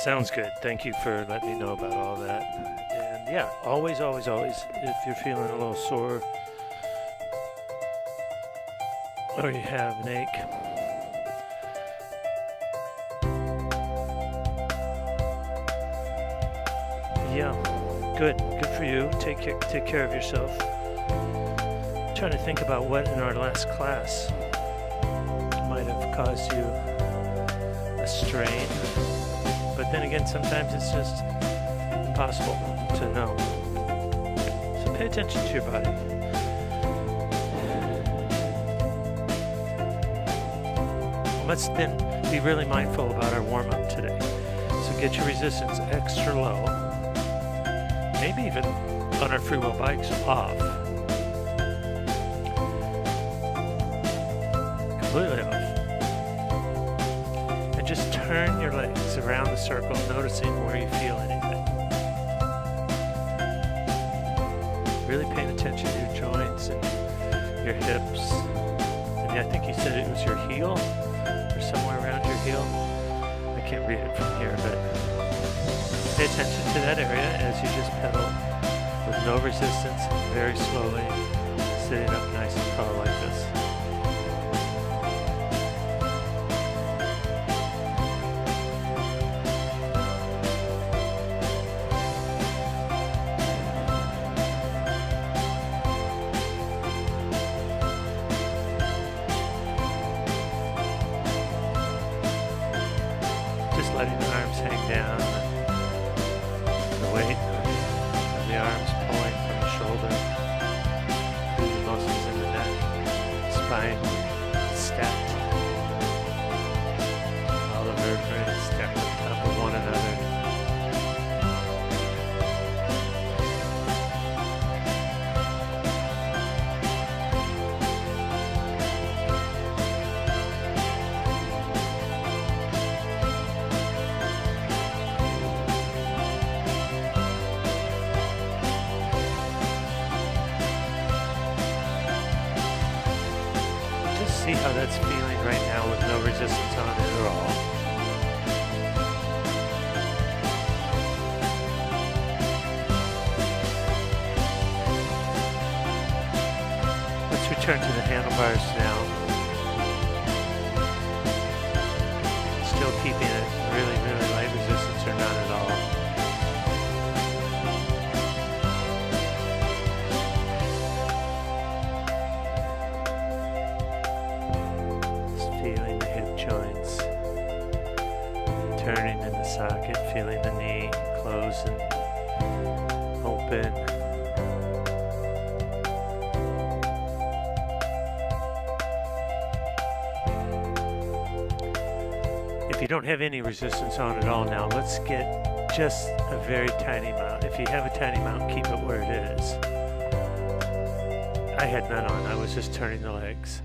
Sounds good. Thank you for letting me know about all that. And yeah, always, if you're feeling a little sore or you have an ache, yeah, good for you. Take care of yourself. I'm trying to think about what in our last class might have caused you a strain. But then again, sometimes it's just impossible to know. So pay attention to your body. Let's then be really mindful about our warm-up today. So get your resistance extra low, maybe even on our free wheel bikes off. Completely off. And just turn your legs around the circle, noticing where you feel anything. Really paying attention to your joints and your hips. And I think you said it was your heel, or somewhere around your heel. I can't read it from here, but pay attention to that area as you just pedal with no resistance, very slowly, sitting up nice and tall like this. Just letting the arms hang down, the weight of the arms pulling from the shoulder, through the muscles in the neck, spine stacked, all the vertebrae stacked on top of one another. See how that's feeling right now with no resistance on it at all. Let's return to the handlebars now. Still keeping it really light resistance or none at all. Feeling the hip joints turning in the socket, feeling the knee close and open. If you don't have any resistance on at all now, let's get just a very tiny amount. If you have a tiny amount, keep it where it is. I had none on, I was just turning the legs.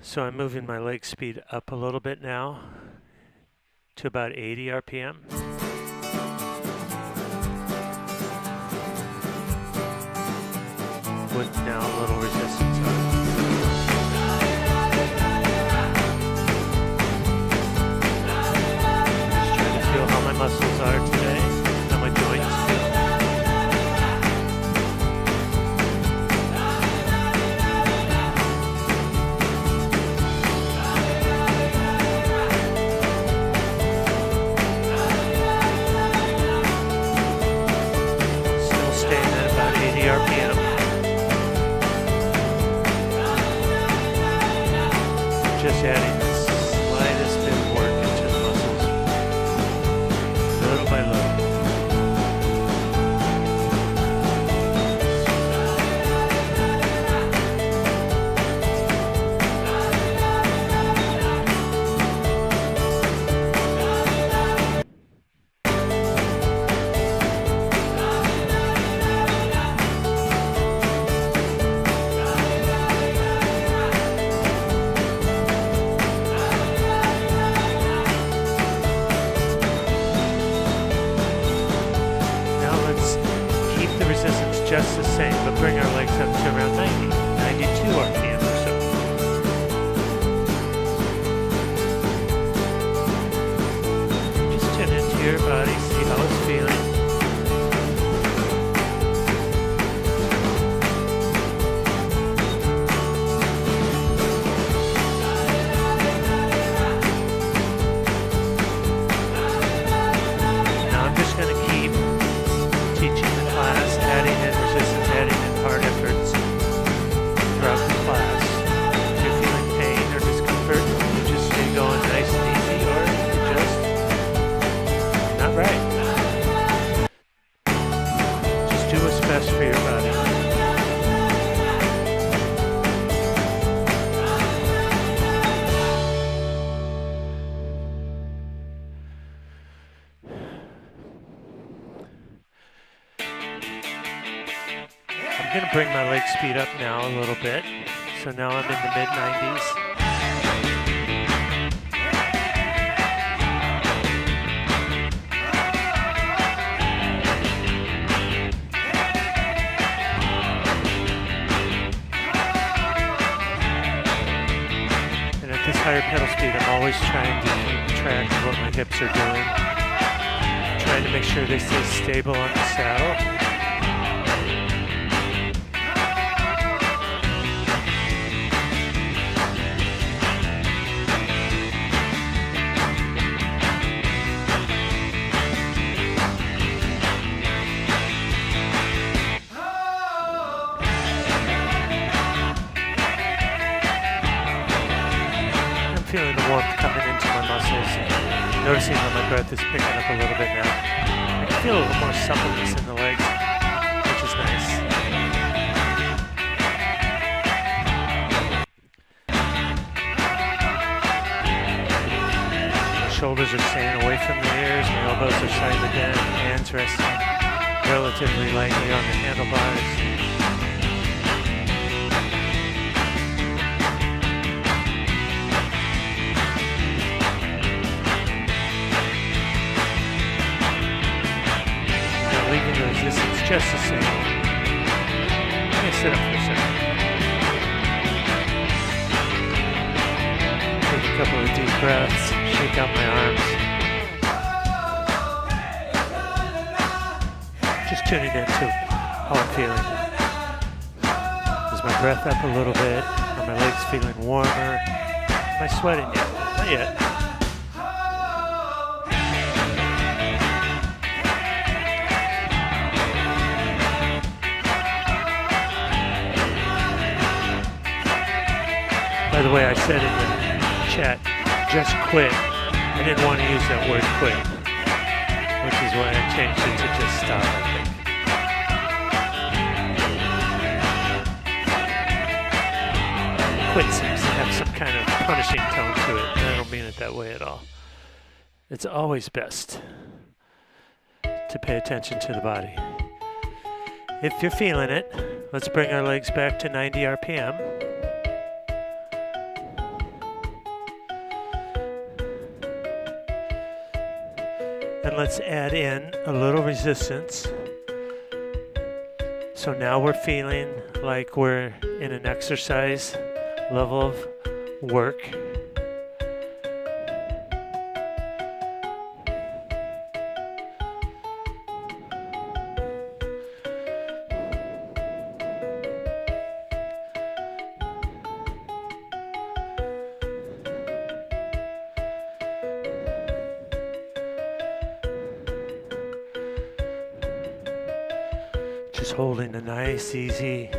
So I'm moving my leg speed up a little bit now to about 80 RPM. With now a little resistance on it. Just trying to feel how my muscles are today, how my joints feel. RPM. Just adding the slightest bit of work into the muscles, little by little. I'm going to bring my leg speed up now a little bit. So now I'm in the mid 90s. And at this higher pedal speed, I'm always trying to keep track of what my hips are doing. Trying to make sure they stay stable on the saddle. Feeling the warmth coming into my muscles, noticing that my breath is picking up a little bit now. I can feel a little more suppleness in the legs, which is nice. My shoulders are staying away from the ears, my elbows are slightly bent, hands resting relatively lightly on the handlebars. Leaving the resistance just the same. Let me sit up for a second. Take a couple of deep breaths, shake out my arms. Just tuning into how I'm feeling. Is my breath up a little bit? Are my legs feeling warmer? Am I sweating yet? Not yet. By the way, I said in the chat, just quit. I didn't want to use that word quit, which is why I changed it to just stop, I think. Quit seems to have some kind of punishing tone to it, and I don't mean it that way at all. It's always best to pay attention to the body. If you're feeling it, let's bring our legs back to 90 RPM. And let's add in a little resistance. So now we're feeling like we're in an exercise level of work. Just holding a nice, easy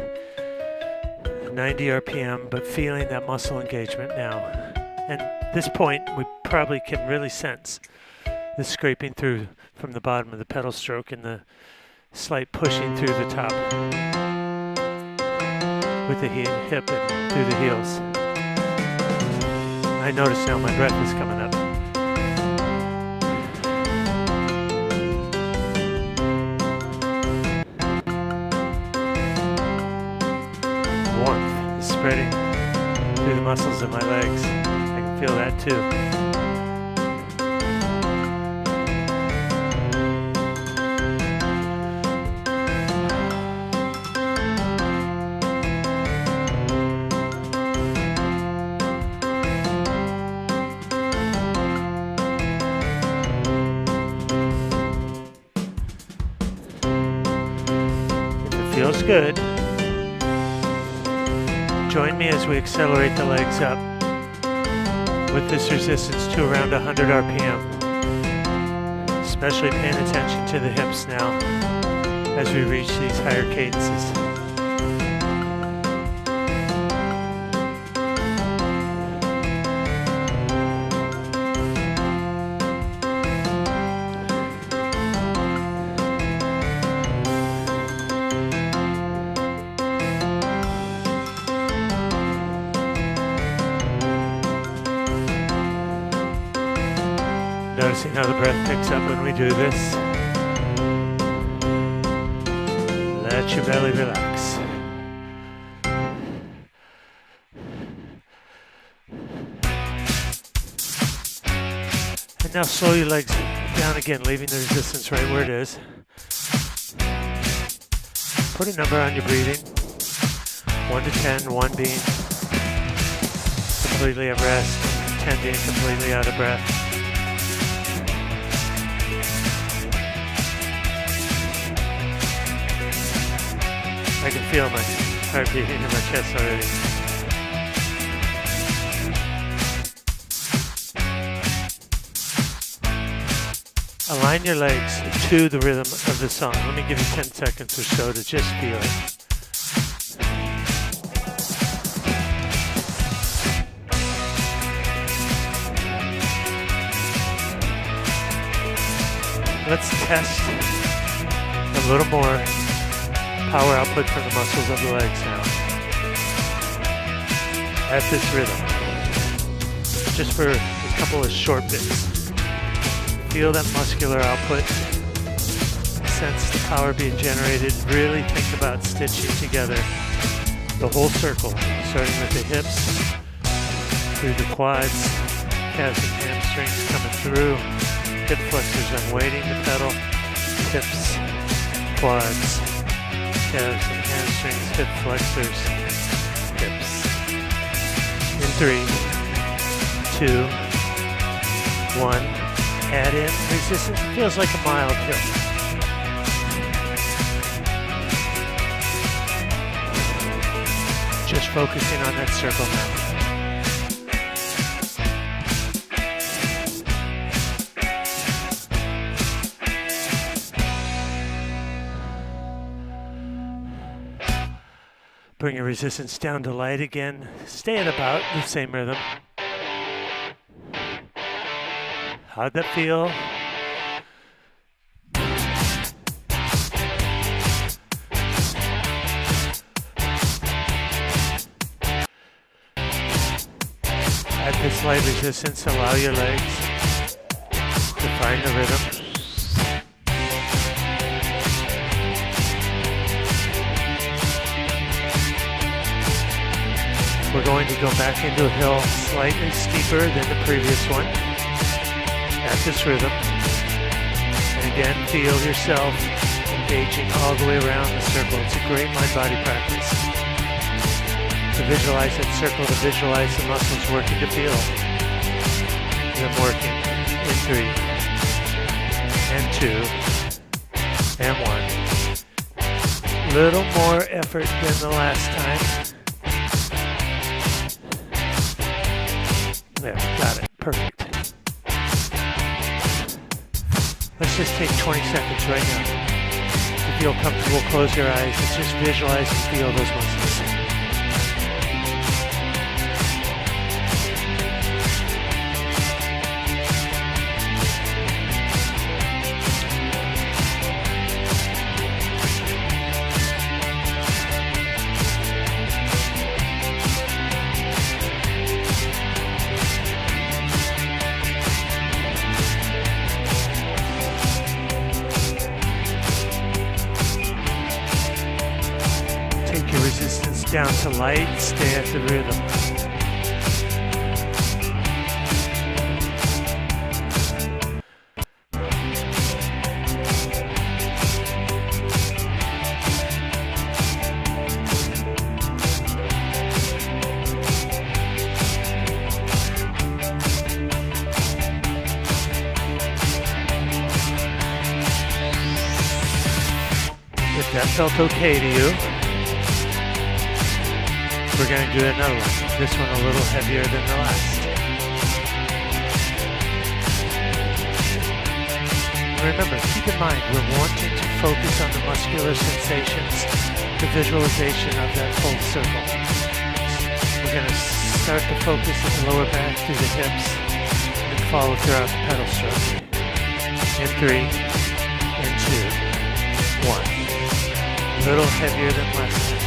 90 RPM, but feeling that muscle engagement now. And at this point, we probably can really sense the scraping through from the bottom of the pedal stroke and the slight pushing through the top with the hip and through the heels. I notice now my breath is coming up. Warmth is spreading through the muscles of my legs. I can feel that too. If it feels good, join me as we accelerate the legs up with this resistance to around 100 RPM. Especially paying attention to the hips now as we reach these higher cadences. Noticing how the breath picks up when we do this. Let your belly relax. Now slow your legs down again, leaving the resistance right where it is. Put a number on your breathing. 1 to 10, 1 being completely at rest, 10 being completely out of breath. I can feel my heart beating in my chest already. Align your legs to the rhythm of the song. Let me give you 10 seconds or so to just feel it. Let's test a little more power output from the muscles of the legs now. At this rhythm. Just for a couple of short bits. Feel that muscular output. Sense the power being generated. Really think about stitching together the whole circle, starting with the hips, through the quads, calves and hamstrings coming through, hip flexors. I'm waiting to pedal. Hips, quads, calves and hamstrings, hip flexors, hips. In 3, 2, 1. Add in resistance. It feels like a mild hill. Just focusing on that circle now. Bring your resistance down to light again. Stay at about the same rhythm. How'd that feel? At this light resistance, allow your legs to find the rhythm. We're going to go back into a hill slightly steeper than the previous one. At this rhythm, and again feel yourself engaging all the way around the circle. It's a great mind-body practice to visualize that circle, to visualize the muscles working to feel them working in 3 and 2 and 1. Little more effort than the last time. There, got it, perfect. Let's just take 20 seconds right now. If you feel comfortable, close your eyes and just visualize and feel those muscles. Resistance down to light, stay at the rhythm. If that felt okay to you, we're going to do another one. This one a little heavier than the last. Remember, keep in mind, we're wanting to focus on the muscular sensations, the visualization of that full circle. We're going to start to focus at the lower back through the hips and follow throughout the pedal stroke. In 3, in 2, 1. A little heavier than last time.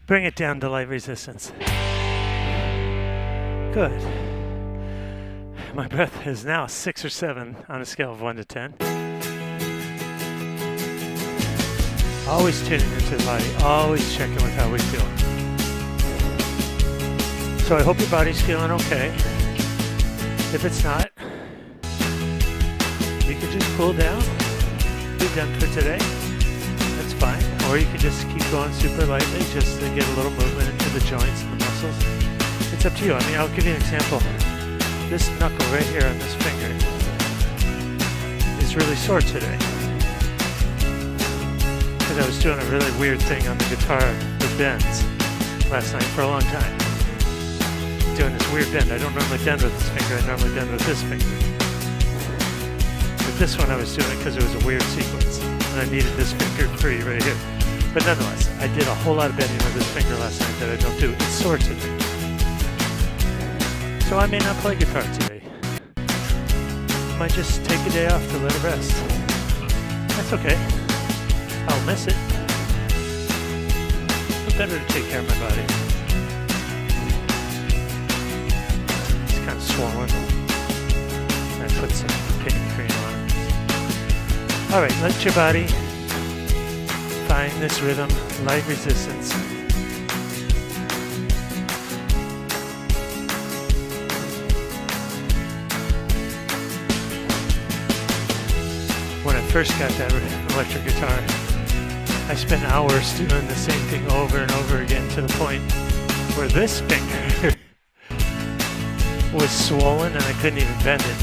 Bring it down to light resistance. Good. My breath is now 6 or 7 on a scale of 1 to 10. Always tuning into the body, always checking with how we feel. So I hope your body's feeling okay. If it's not, you can just cool down, be done for today. That's fine. Or you can just keep going super lightly just to get a little movement into the joints and the muscles. It's up to you. I mean, I'll give you an example. This knuckle right here on this finger is really sore today. Because I was doing a really weird thing on the guitar with bends last night for a long time. Doing this weird bend. I don't normally bend with this finger, I normally bend with this finger. But this one I was doing it because it was a weird sequence. And I needed this finger free right here. But nonetheless, I did a whole lot of bending with this finger last night that I don't do. It's sore today. So I may not play guitar today. I might just take a day off to let it rest. That's okay. I'll miss it. But better to take care of my body. It's kind of swollen. I put some pinion cream on it. Alright, let your body find this rhythm, light resistance. When I first got that electric guitar, I spent hours doing the same thing over and over again to the point where this finger was swollen and I couldn't even bend it.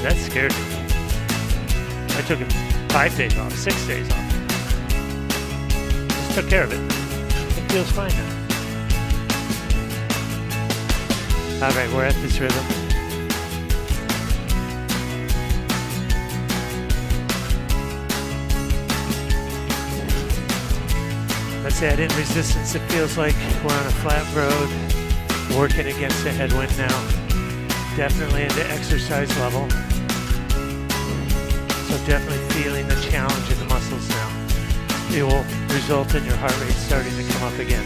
That scared me. I took 5 days off, 6 days off. Just took care of it. It feels fine now. Alright, we're at this rhythm. Let's add in resistance. It feels like we're on a flat road, working against a headwind now. Definitely into exercise level. So definitely feeling the challenge in the muscles now. It will result in your heart rate starting to come up again.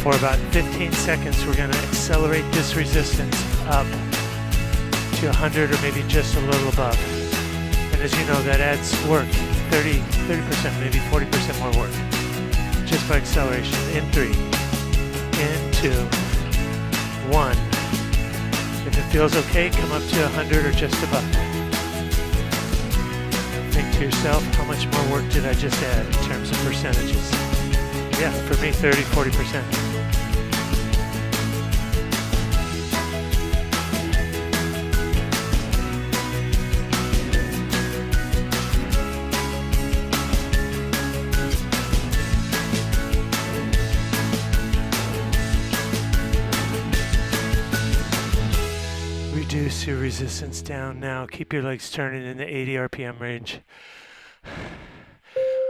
For about 15 seconds, we're going to accelerate this resistance up to 100 or maybe just a little above. And as you know, that adds work, 30%, maybe 40% more work, just by acceleration. In 3, in 2, 1. If it feels okay, come up to 100 or just above. Think to yourself, how much more work did I just add in terms of percentages? Yeah, for me, 30, 40%. Reduce your resistance down now. Keep your legs turning in the 80 RPM range.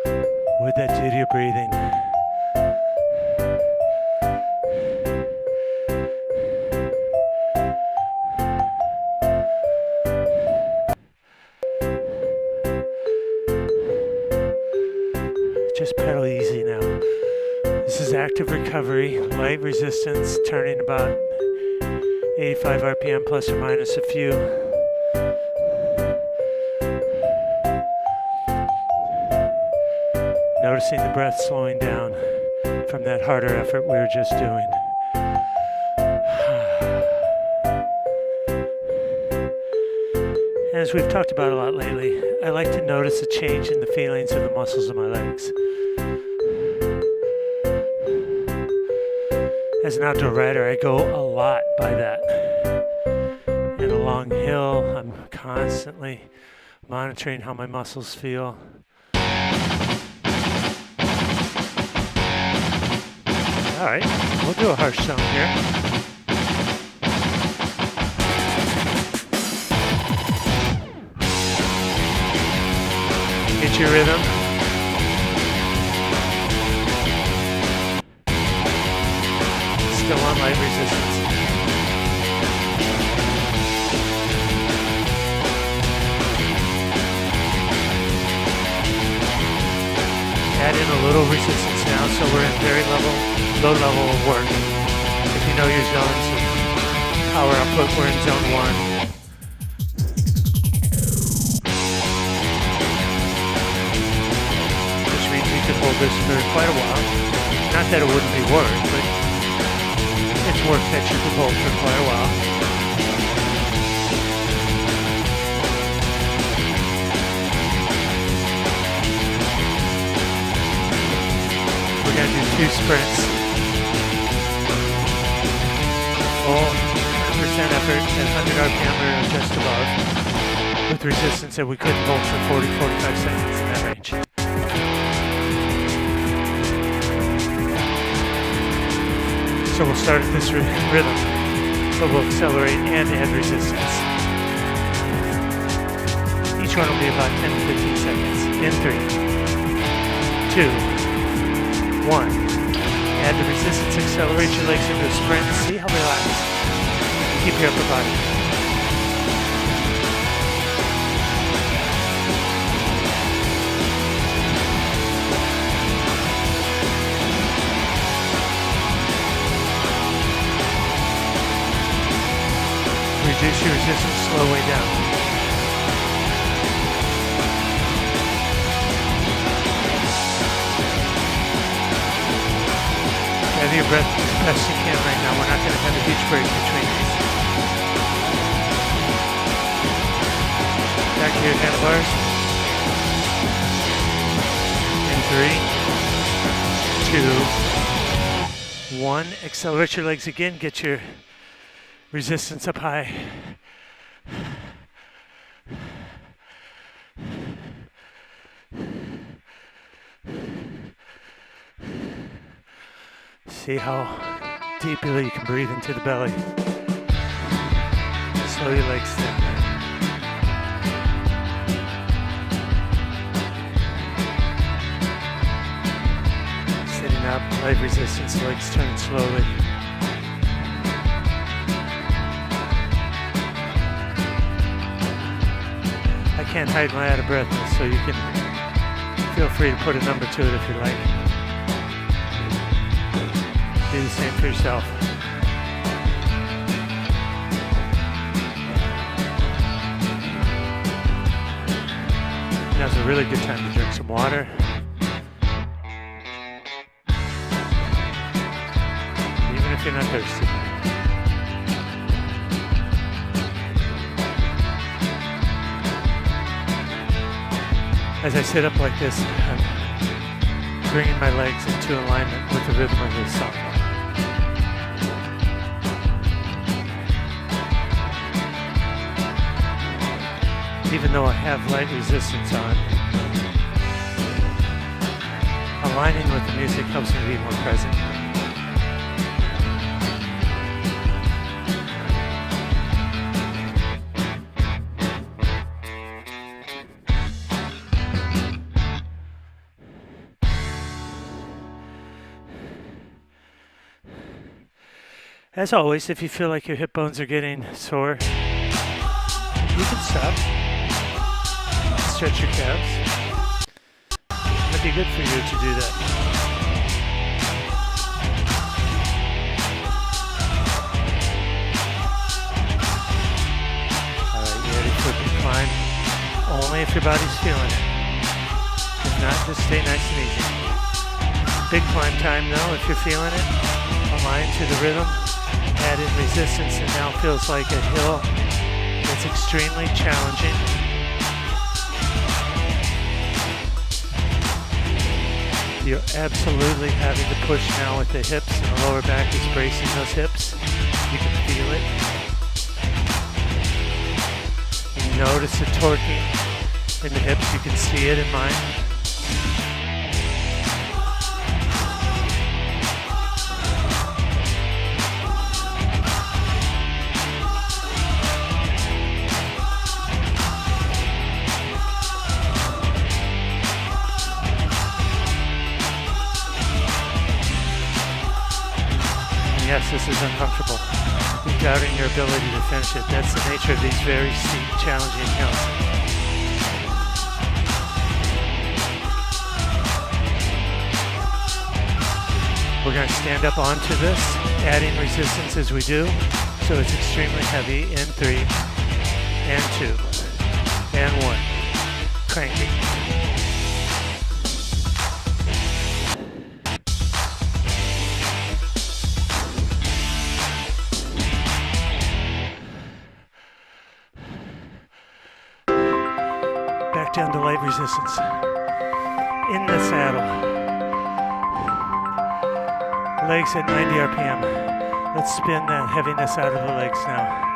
What that do to your breathing? Just pedal easy now. This is active recovery, light resistance, turning about 85 RPM plus or minus a few. Noticing the breath slowing down from that harder effort we were just doing. And as we've talked about a lot lately, I like to notice a change in the feelings of the muscles of my legs. As an outdoor rider, I go a lot by that. In a long hill, I'm constantly monitoring how my muscles feel. All right, we'll do a harsh song here. Get your rhythm. on light resistance. Add in a little resistance now, so we're in very low level of work. If you know your zones of power output, we're in zone 1. Which means we could hold this for quite a while. Not that it wouldn't be work, but it's work that you could hold for quite a while. We're going to do 2 sprints. Full 100% effort at 100 RPM or just above, with resistance that we couldn't hold for 40-45 seconds in that range. So we'll start at this rhythm, but we'll accelerate and add resistance. Each one will be about 10 to 15 seconds. In 3, 2, 1. Add the resistance, accelerate your legs into a sprint. See how relaxed. Keep your upper body. Reduce your resistance, slow way down. Gather your breath as best you can right now. We're not going to have a huge break between these. Back to your handlebars. In 3, 2, 1. Accelerate your legs again. Get your resistance up high. See how deeply you can breathe into the belly. Slow your legs down. Sitting up, light resistance, legs turning slowly. I can't hide my out of breathness, so you can feel free to put a number to it if you like. Do the same for yourself. Now's a really good time to drink some water. Even if you're not thirsty. As I sit up like this, I'm bringing my legs into alignment with the rhythm of the song. Even though I have light resistance on, aligning with the music helps me be more present. As always, if you feel like your hip bones are getting sore, you can stop. Stretch your calves. It'd be good for you to do that. Alright, you ready for a big climb? Only if your body's feeling it. If not, just stay nice and easy. Big climb time though, if you're feeling it. Align to the rhythm. Add in resistance, and now feels like a hill that's extremely challenging. You're absolutely having to push now with the hips, and the lower back is bracing those hips. You can feel it. You notice the torquing in the hips. You can see it in mine. yes, this is uncomfortable. You're doubting your ability to finish it. That's the nature of these very steep, challenging hills. We're going to stand up onto this, adding resistance as we do. So it's extremely heavy in 3, and 2, and 1. Cranking. Back down to light resistance. In the saddle. Legs at 90 RPM. Let's spin that heaviness out of the legs now.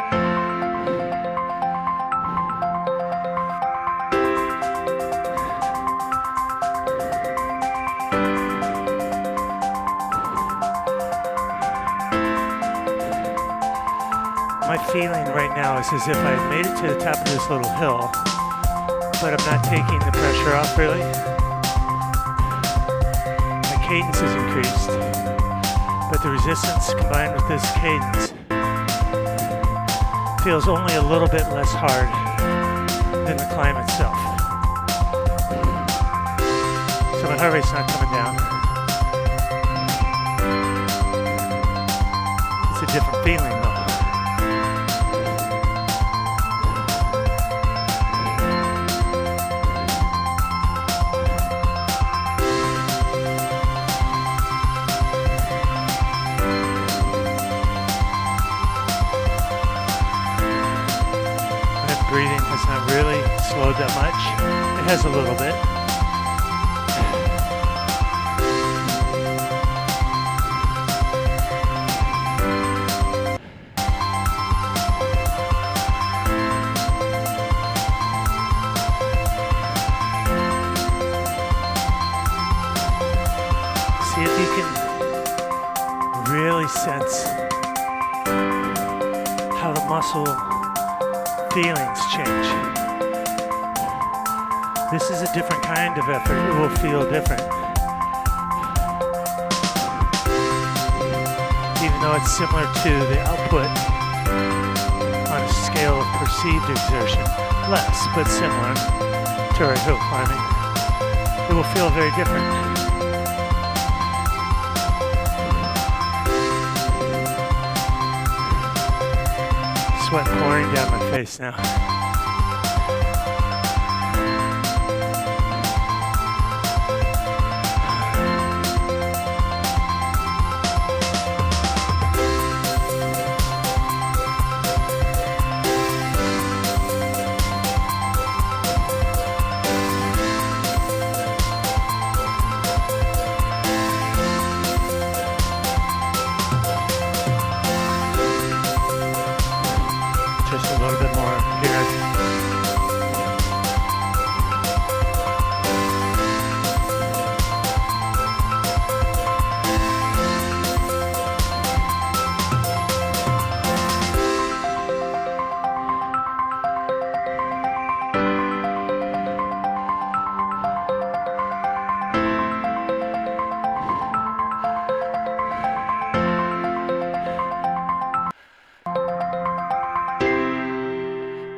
My feeling right now is as if I've made it to the top of this little hill, but I'm not taking the pressure off really. My cadence is increased, but the resistance combined with this cadence feels only a little bit less hard than the climb itself. So my heart rate's not coming down. It's a different feeling though. Breathing has not really slowed that much. It has a little bit. See if you can really sense how the muscle feelings change. This is a different kind of effort. It will feel different. Even though it's similar to the output on a scale of perceived exertion. Less, but similar to our hill climbing. It will feel very different. Sweat pouring down my face now. Just a little bit more here.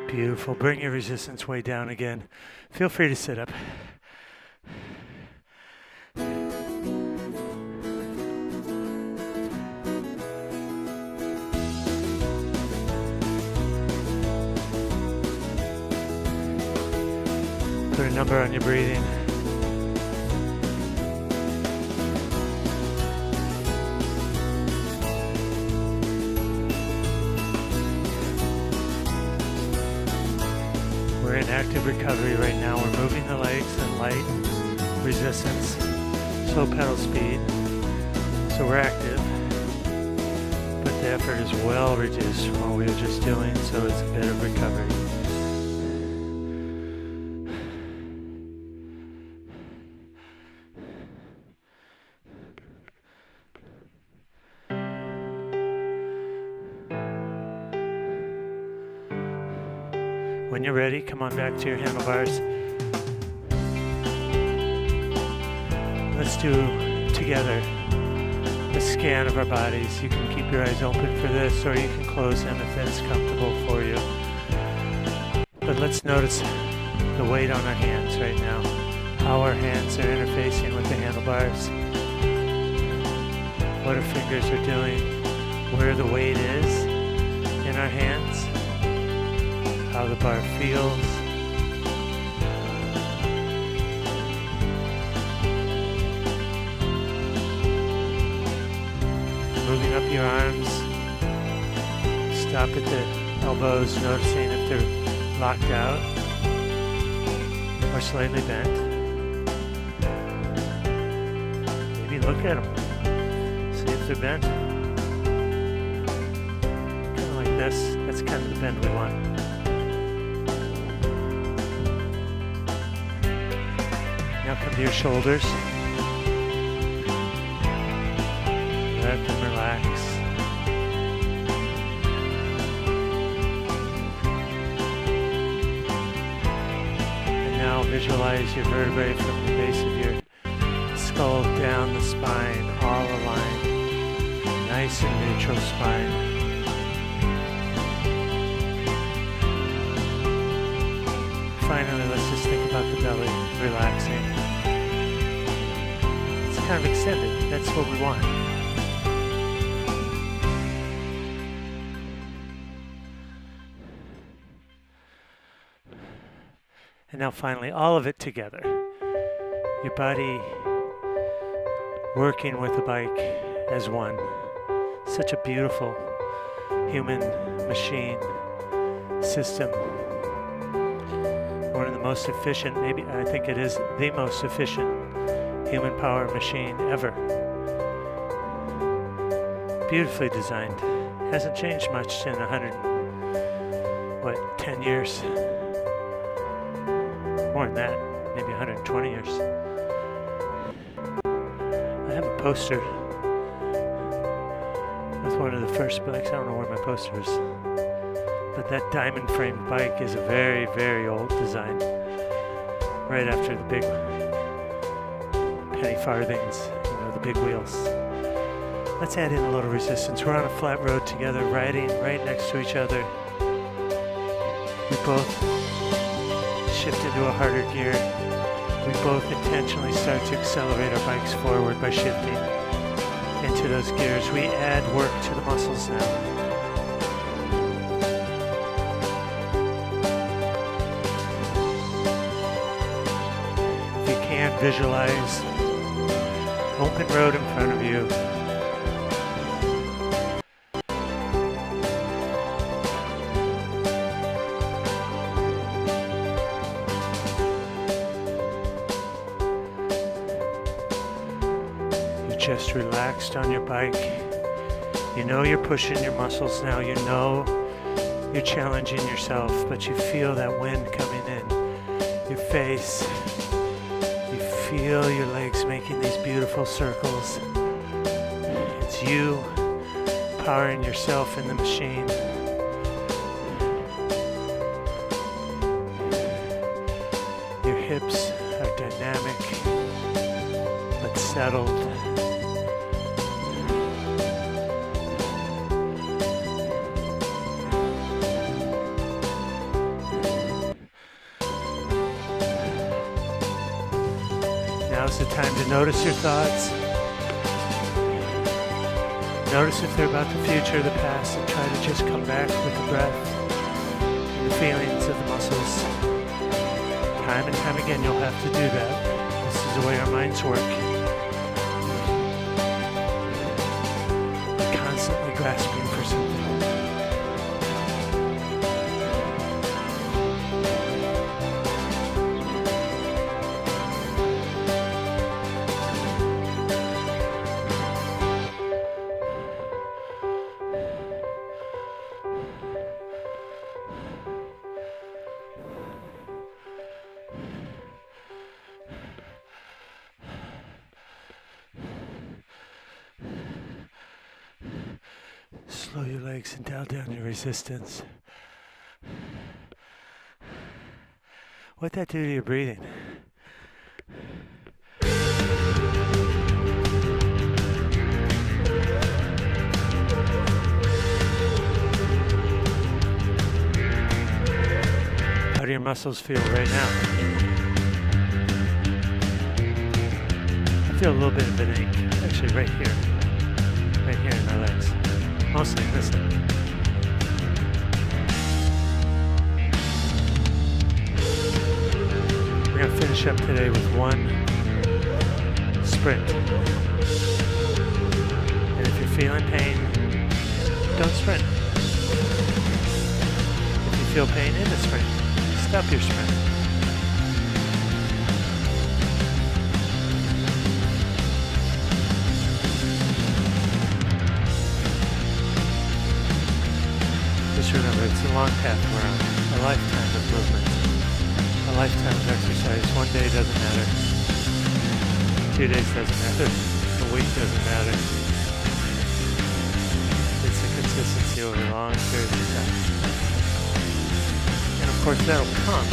Beautiful. Bring your resistance way down again. Feel free to sit up. Put a number on your breathing. We're in active recovery right now. We're moving the legs at light resistance, slow pedal speed. So we're active, but the effort is well reduced from what we were just doing, so it's a bit of recovery. When you're ready, come on back to your handlebars. Let's do together a scan of our bodies. You can keep your eyes open for this, or you can close them if that's comfortable for you. But let's notice the weight on our hands right now, how our hands are interfacing with the handlebars, what our fingers are doing, where the weight is in our hands, how the bar feels. Moving up your arms, stop at the elbows, noticing if they're locked out or slightly bent. Maybe look at them, see if they're bent. Kind of like this, that's kind of the bend we want. Now come to your shoulders. Let them relax. And now visualize your vertebrae from the base of your skull down the spine, all aligned. Nice and neutral spine. Finally, let's just think about the belly relaxing. It's kind of extended. That's what we want. And now finally, all of it together. Your body working with the bike as one. Such a beautiful human machine system. One of the most efficient, maybe I think it is the most efficient human power machine ever. Beautifully designed. Hasn't changed much in 10 years? More than that, maybe 120 years. I have a poster with one of the first bikes. I don't know where my poster is. But that diamond frame bike is a very, very old design. Right after the big penny farthings, the big wheels. Let's add in a little resistance. We're on a flat road together, riding right next to each other. We both shift into a harder gear. We both intentionally start to accelerate our bikes forward by shifting into those gears. We add work to the muscles now. If you can, visualize open road in front of you. Just relaxed on your bike. You know you're pushing your muscles now. You know you're challenging yourself, but you feel that wind coming in your face. You feel your legs making these beautiful circles. It's you powering yourself in the machine. Your hips are dynamic but settled. Now's the time to notice your thoughts. Notice if they're about the future or the past, and try to just come back with the breath and the feelings of the muscles. Time and time again, you'll have to do that. This is the way our minds work. We're constantly grasping for something. Slow your legs and dial down your resistance. What'd that do to your breathing? do your muscles feel right now? I feel a little bit of an ache, actually right here in my legs, mostly this leg. We're going to finish up today with one sprint. And if you're feeling pain, don't sprint. If you feel pain in the sprint, stop your sprint. Just remember, it's a long path around, a lifetime of movement, a lifetime of exercise. One day doesn't matter, 2 days doesn't matter, a week doesn't matter. It's the consistency over long periods of time. And of course that'll come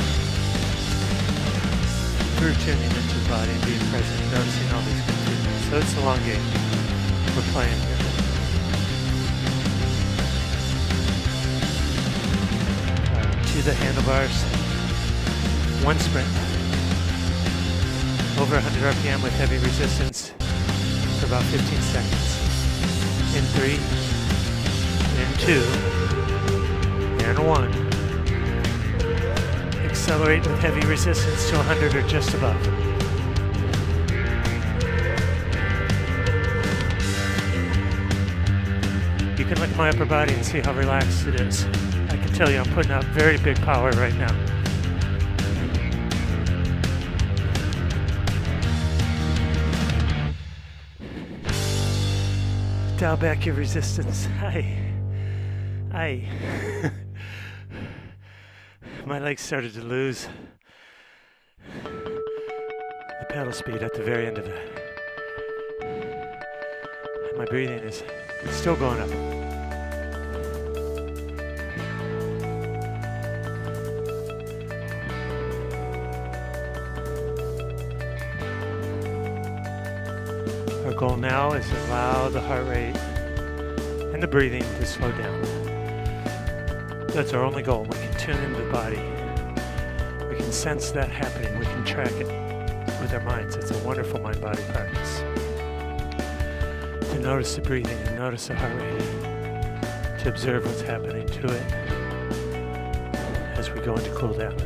through tuning into the body and being present, noticing all these good feelings. So it's a long game we're playing here. To the handlebars, one sprint, over 100 RPM with heavy resistance for about 15 seconds. In 3, in 2, and 1. Accelerate with heavy resistance to 100 or just above. You can look at my upper body and see how relaxed it is. I can tell you I'm putting out very big power right now. Dial back your resistance. My legs started to lose the pedal speed at the very end of that. My breathing is still going up. Our goal now is to allow the heart rate and the breathing to slow down. That's our only goal. We can tune into the body. We can sense that happening. We can track it with our minds. It's a wonderful mind-body practice. To notice the breathing and notice the heart rate. To observe what's happening to it as we go into cool down.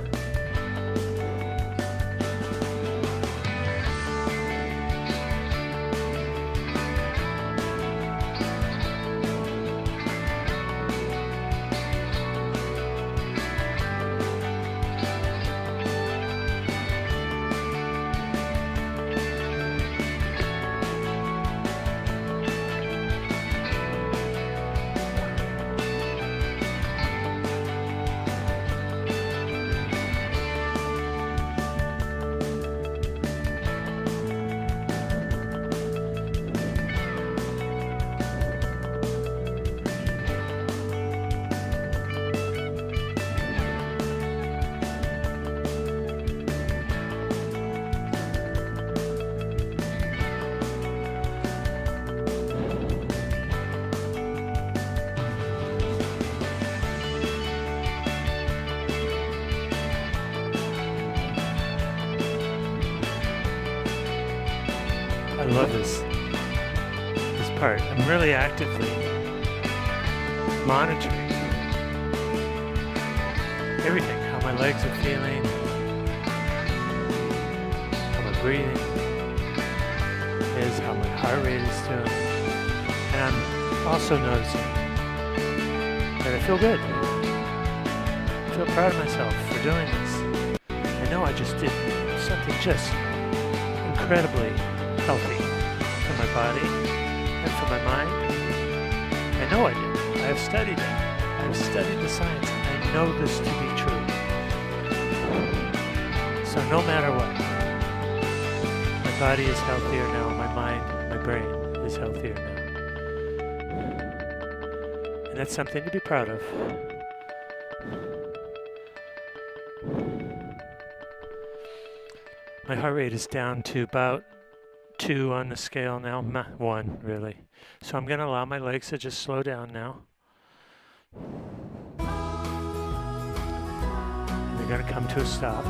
I love this part. I'm really actively monitoring everything, how my legs are feeling, how my breathing is, how my heart rate is doing. And I'm also noticing that I feel good. I feel proud of myself for doing this. I know I just did something just incredibly healthy for my body and for my mind. I know I did. I have studied it. I have studied the science. And I know this to be true. So no matter what, my body is healthier now. My mind, my brain is healthier now. And that's something to be proud of. My heart rate is down to about 2 on the scale now, 1 really. So I'm going to allow my legs to just slow down now. And We're going to come to a stop.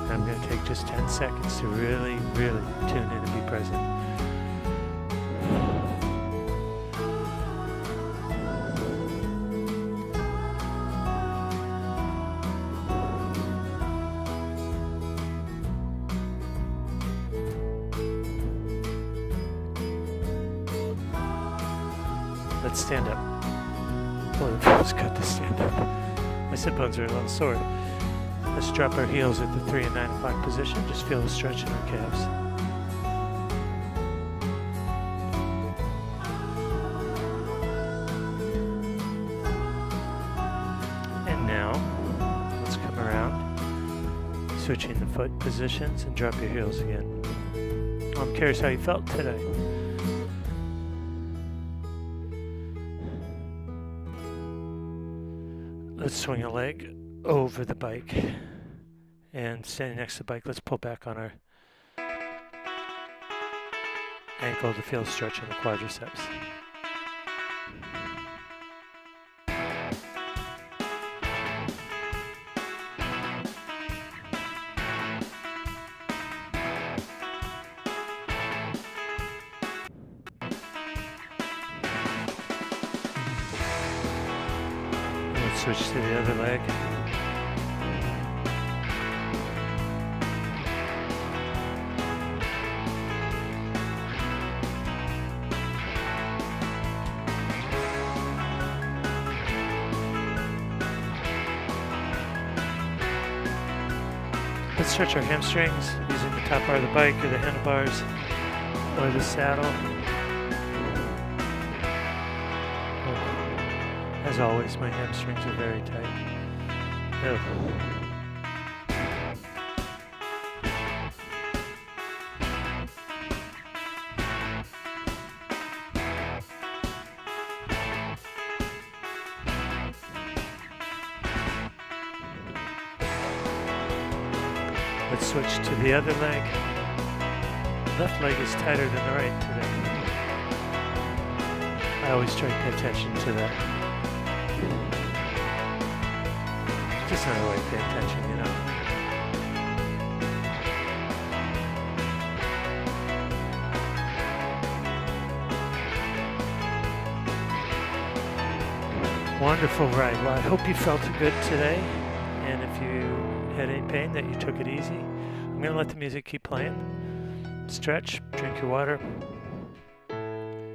I'm going to take just 10 seconds to really, really tune in and be present. Let's stand up. Boy, it feels good to stand up. My sit bones are a little sore. Let's drop our heels at the 3 and 9 o'clock position. Just feel the stretch in our calves. And now, let's come around, switching the foot positions and drop your heels again. I'm curious how you felt today. Let's swing a leg over the bike, and standing next to the bike, let's pull back on our ankle to feel a stretch in the quadriceps. Let's switch to the other leg. Let's stretch our hamstrings using the top bar of the bike or the handlebars or the saddle. As always, my hamstrings are very tight. Let's switch to the other leg. Left leg is tighter than the right today. I always try to pay attention to that. Just another way to pay attention, you know. Wonderful ride. Well, I hope you felt good today. And if you had any pain, that you took it easy. I'm going to let the music keep playing. Stretch, drink your water.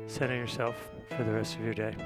Center yourself for the rest of your day.